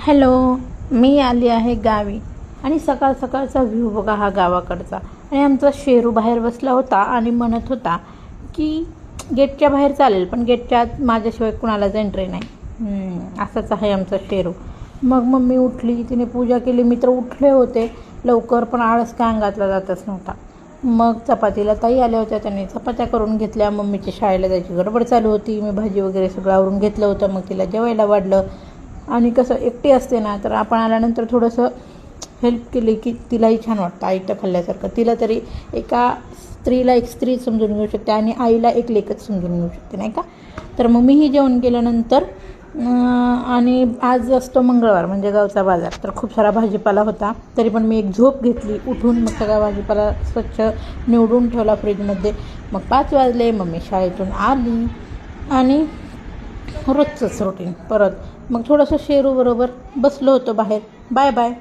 Hello, मी आली आहे गावी आणि सकाळ सकाळचा व्ह्यू बघा हा गावाकडचा. आणि आमचा शेरू बाहेर बसला होता आणि म्हणत होता की गेटच्या बाहेर चालेल पण गेटच्या आत माझ्याशिवाय कुणालाच एंट्री नाही. असाच आहे आमचा शेरू. मग मम्मी उठली, तिने पूजा केली. मी तर उठले होते लवकर पण आळस काय अंगातला जातच नव्हता. मग चपातीला ताई आल्या होत्या, त्यांनी चपात्या करून घेतल्या. मम्मीची शाळेला जायची गडबड चालू होती. मी भाजी वगैरे सगळं आवरून घेतलं होतं. मग तिला जेवायला वाढलं. आणि कसं एकटी असते ना, तर आपण आल्यानंतर थोडंसं हेल्प केली की तिलाही छान वाटतं, आईचं खाल्ल्यासारखं. तिला तरी एका स्त्रीला एक स्त्री समजून घेऊ शकते आणि आईला एक लेकच समजून घेऊ शकते, नाही का. तर मग मीही जेवण केल्यानंतर आणि आज असतो मंगळवार म्हणजे गावचा बाजार, तर खूप सारा भाजीपाला होता. तरी पण मी एक झोप घेतली. उठून मग सगळा भाजीपाला स्वच्छ निवडून ठेवला फ्रीजमध्ये. मग 5 वाजले. मम्मी शाळेतून आली आणि रोजचंच रुटीन परत. मग थोडंसं शेरूबरोबर बसलो होतो बाहेर. Bye bye.